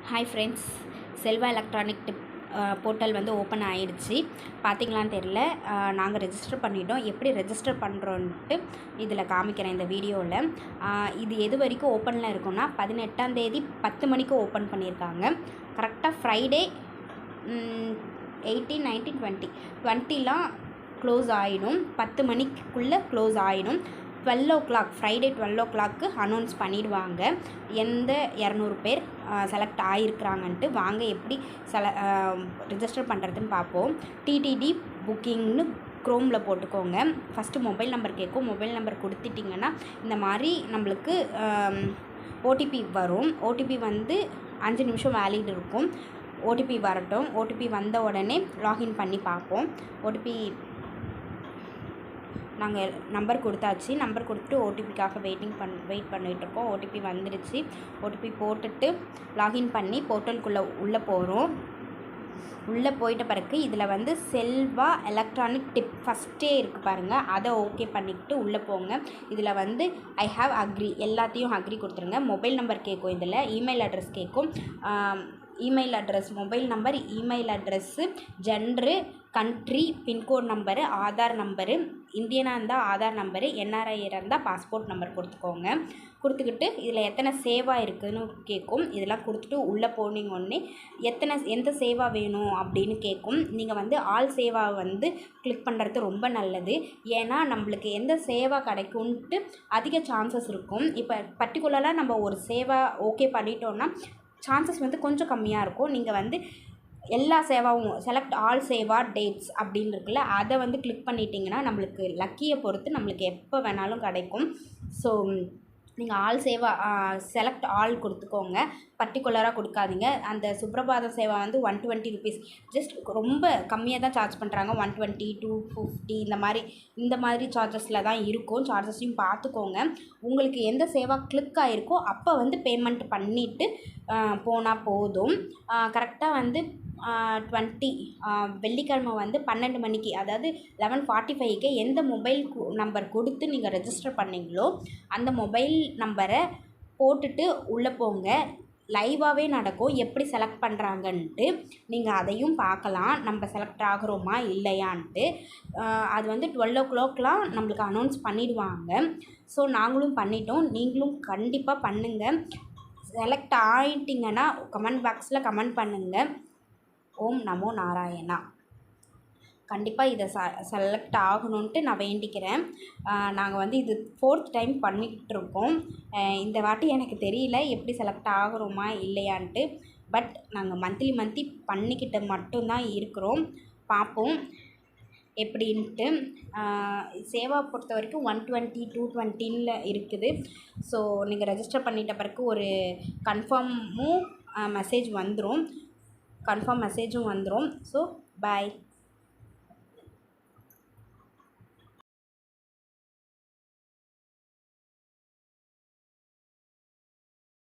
Hi friends, Selva electronic tip portal வந்து open ஆகிடுச்சு. பார்த்திங்களான்னு தெரில. நாங்கள் ரெஜிஸ்டர் பண்ணிட்டோம். எப்படி ரெஜிஸ்டர் பண்ணுறோன்ட்டு இதில் காமிக்கிறேன் இந்த வீடியோவில். இது எது வரைக்கும் ஓப்பனில் இருக்குன்னா 18ஆம் தேதி 10 மணிக்கு ஓப்பன் பண்ணியிருக்காங்க. கரெக்டாக ஃப்ரைடே 18, 19, 20 20லாம் க்ளோஸ் ஆகிடும். 10 மணிக்குள்ளே க்ளோஸ் ஆகிடும். 12 o'clock ஃப்ரைடே 12 o'clock அனௌன்ஸ் பண்ணிடுவாங்க எந்த 200 பேர் செலக்ட் ஆகிருக்கிறாங்கன்ட்டு. வாங்க எப்படி ரிஜிஸ்டர் பண்ணுறதுன்னு பார்ப்போம். டிடிடி புக்கிங்னு க்ரோமில் போட்டுக்கோங்க. ஃபஸ்ட்டு மொபைல் நம்பர் கேட்கும். மொபைல் நம்பர் கொடுத்துட்டிங்கன்னா இந்த மாதிரி நம்மளுக்கு ஓடிபி வரும். ஓடிபி வந்து 5 நிமிஷம் வேலிட் இருக்கும். ஓடிபி வரட்டும். ஓடிபி வந்த உடனே லாகின் பண்ணி பார்ப்போம். ஓடிபி நாங்கள் நம்பர் கொடுத்தாச்சு. நம்பர் கொடுத்துட்டு ஓடிபிக்காக வெயிட் பண்ணிகிட்ருக்கோம். ஓடிபி வந்துடுச்சு. ஓடிபி போட்டுட்டு லாகின் பண்ணி போர்ட்டலுக்குள்ளே உள்ளே போகிறோம். உள்ளே போயிட்ட பிறகு இதில் வந்து செல்வா எலக்ட்ரானிக் டிப் ஃபஸ்ட்டே இருக்குது பாருங்கள், அதை ஓகே பண்ணிக்கிட்டு உள்ளே போங்க. இதில் வந்து ஐ ஹாவ் அக்ரி எல்லாத்தையும் அக்ரி கொடுத்துருங்க. மொபைல் நம்பர் கேட்கும். இதில் இமெயில் அட்ரஸ் கேட்கும். Email address, mobile number, email address, gender, country, pincode number, Aadhaar number, இந்தியனாக இருந்தால் ஆதார் நம்பரு, என்ஆர்ஐ இருந்தால் பாஸ்போர்ட் நம்பர் கொடுத்துக்கோங்க. கொடுத்துக்கிட்டு இதில் எத்தனை சேவா இருக்குதுன்னு கேட்கும். இதெல்லாம் கொடுத்துட்டு உள்ளே போனீங்க உடனே எந்த சேவா வேணும் அப்படின்னு கேட்கும். நீங்கள் வந்து ஆல் சேவாவை வந்து கிளிக் பண்ணுறது ரொம்ப நல்லது. ஏன்னா நம்மளுக்கு எந்த சேவா கிடைக்கும்ன்ட்டு அதிக சான்சஸ் இருக்கும். இப்போ பர்டிகுலராக நம்ம ஒரு சேவா ஓகே பண்ணிட்டோன்னா சான்சஸ் வந்து கொஞ்சம் கம்மியாக இருக்கும். நீங்கள் வந்து எல்லா சேவாவும் செலக்ட் ஆல் சேவா டேட்ஸ் அப்படின்னு இருக்குல்ல, அதை வந்து கிளிக் பண்ணிட்டீங்கன்னா நம்மளுக்கு லக்கியை பொறுத்து நம்மளுக்கு எப்போ வேணாலும் கிடைக்கும். ஸோ நீங்கள் ஆல் சேவா செலக்ட் ஆல் கொடுத்துக்கோங்க. பர்டிகுலராக கொடுக்காதீங்க. அந்த சுப்ரபாத சேவா வந்து 120 rupees, ஜஸ்ட் ரொம்ப கம்மியாக தான் சார்ஜ் பண்ணுறாங்க. 120, 250 இந்த மாதிரி சார்ஜஸில் தான் இருக்கும். சார்ஜஸையும் பார்த்துக்கோங்க. உங்களுக்கு எந்த சேவா கிளிக் ஆகிருக்கோ அப்போ வந்து பேமெண்ட் பண்ணிவிட்டு போனால் போதும். கரெக்டாக வந்து 20 வெள்ளிக்கிழமை வந்து 12 மணிக்கு, அதாவது 11:45க்கு எந்த மொபைல் நம்பர் கொடுத்து நீங்கள் ரெஜிஸ்டர் பண்ணிங்களோ அந்த மொபைல் நம்பரை போட்டுட்டு உள்ளே போங்க. லைவாகவே நடக்கும் எப்படி செலக்ட் பண்ணுறாங்கன்ட்டு. நீங்கள் அதையும் பார்க்கலாம், நம்ம செலக்ட் ஆகிறோமா இல்லையான்ட்டு. அது வந்து 12 o'clockலாம் நம்மளுக்கு அனௌன்ஸ் பண்ணிடுவாங்க. ஸோ நாங்களும் பண்ணிட்டோம். நீங்களும் கண்டிப்பாக பண்ணுங்கள். செலக்ட் ஆகிட்டிங்கன்னா கமெண்ட் பாக்ஸில் கமெண்ட் பண்ணுங்கள். ஓம் நமோ நாராயணா. கண்டிப்பாக இதை செலக்ட் ஆகணுன்ட்டு நான் வேண்டிக்கிறேன். நாங்கள் வந்து இது 4th டைம் பண்ணிக்கிட்டு இருக்கோம். இந்த வாட்டி எனக்கு தெரியல எப்படி செலக்ட் ஆகிறோமா இல்லையான்ட்டு. பட் நாங்கள் மந்த்லி பண்ணிக்கிட்டு மட்டும்தான் இருக்கிறோம். பார்ப்போம் எப்படின்ட்டு. சேவா பொறுத்த வரைக்கும் 120, 220 இருக்குது. ஸோ நீங்கள் ரெஜிஸ்டர் பண்ணிட்ட பிறகு ஒரு கன்ஃபார்ம் மெசேஜும் வந்துடும். So bye.